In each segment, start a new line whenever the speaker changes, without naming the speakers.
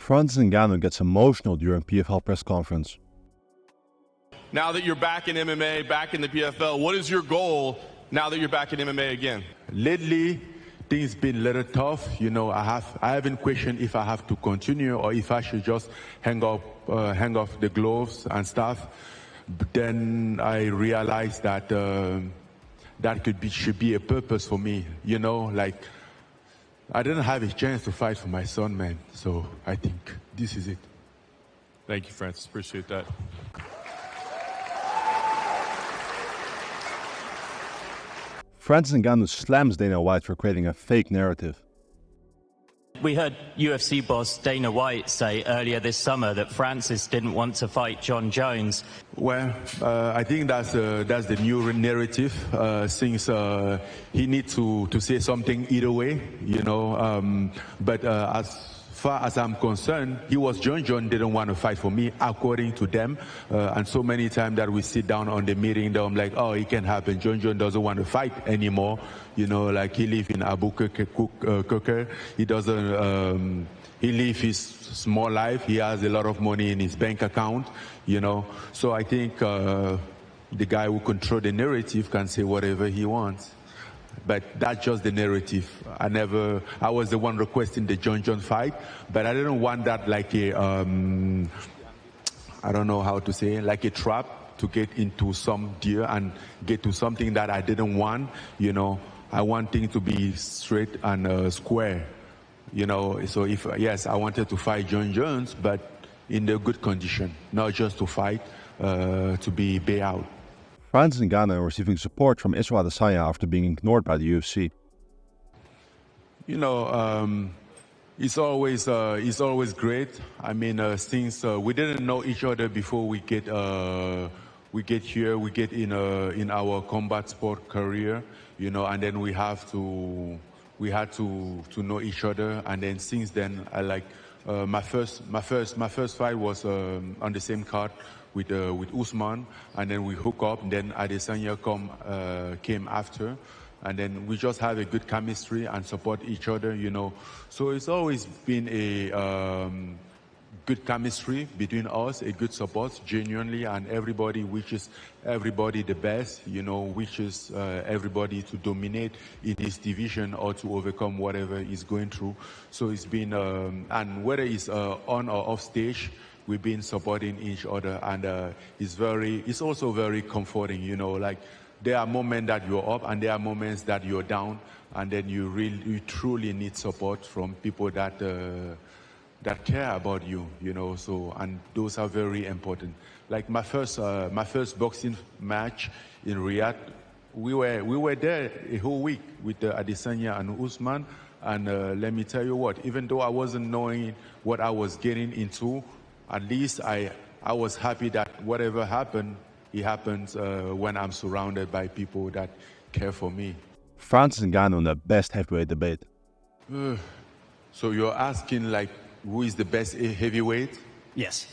Francis Ngannou gets emotional during PFL press conference.
Now that you're back in MMA, back in the PFL, what is your goal now that you're back in MMA again?
Lately, things been a little tough. You know, I haven't questioned if I have to continue or if I should just hang off the gloves and stuff. But then I realized that should be a purpose for me. You know, like I didn't have a chance to fight for my son, man. So I think this is it.
Thank you, Francis. Appreciate that.
Francis Ngannou slams Dana White for creating a fake narrative.
We heard UFC boss Dana White say earlier this summer that Francis didn't want to fight John Jones.
Well, I think that's the new narrative. Since he needs to say something either way, you know. But as far as I'm concerned, John didn't want to fight for me, according to them. And so many times that we sit down on the meeting, I'm like, oh, it can happen. John doesn't want to fight anymore. You know, like he lives in Albuquerque. He doesn't. He lives his small life. He has a lot of money in his bank account. You know, so I think the guy who controls the narrative can say whatever he wants. But that's just the narrative. I was the one requesting the John fight, but I didn't want that like a, I don't know how to say, like a trap to get into some deal and get to something that I didn't want. You know, I want things to be straight and square. You know, so yes, I wanted to fight John Jones, but in a good condition, not just to fight, to be bailout.
Francis Ngannou receiving support from Israel Adesanya after being ignored by the UFC.
You know, it's always great. I mean, since we didn't know each other before we get here, we get in our combat sport career, you know, and then we had to know each other, and then since then, I like my first fight was on the same card with Usman, and then we hook up, and then Adesanya came after, and then we just have a good chemistry and support each other, you know. So it's always been a good chemistry between us, a good support, genuinely, and everybody wishes everybody the best, you know, wishes everybody to dominate in his division or to overcome whatever he's going through. So it's been, and whether it's on or off stage, we've been supporting each other, and it's also very comforting, you know, like there are moments that you're up and there are moments that you're down, and then you truly need support from people that care about you, you know, so, and those are very important. Like my first boxing match in Riyadh, we were there a whole week with Adesanya and Usman, and let me tell you what, even though I wasn't knowing what I was getting into, at least I was happy that whatever happened, it happens when I'm surrounded by people that care for me.
Francis Ngannou in the best heavyweight debate.
So you're asking like who is the best heavyweight?
Yes.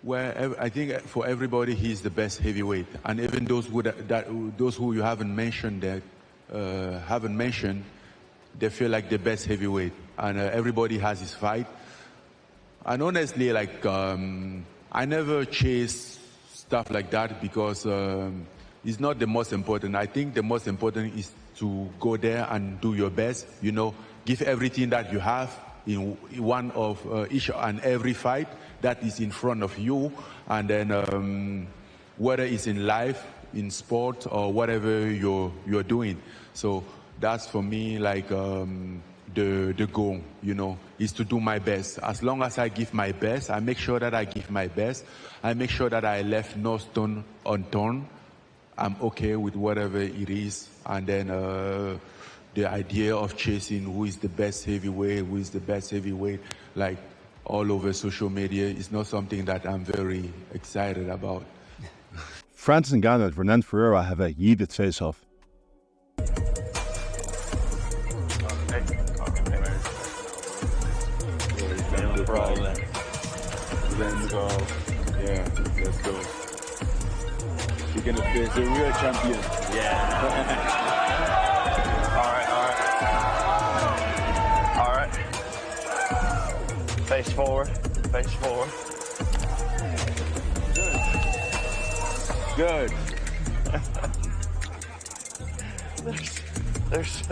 Well, I think for everybody he's the best heavyweight, and even those who you haven't mentioned they feel like the best heavyweight, and everybody has his fight. And honestly, like I never chase stuff like that because it's not the most important. I think the most important is to go there and do your best, you know, give everything that you have in one of each and every fight that is in front of you, and then whether it's in life, in sport, or whatever you're doing. So that's for me like the goal, you know, is to do my best. As long as I give my best, I make sure that I give my best. I make sure that I left no stone unturned. I'm okay with whatever it is. And then the idea of chasing who is the best heavyweight, like all over social media, is not something that I'm very excited about.
Francis Ngannou and Renan Ferreira have a heated face-off.
Let's go. Yeah, let's go. You're gonna face the real champion.
Yeah. All right.
Face forward. Face forward. Good. Good. There's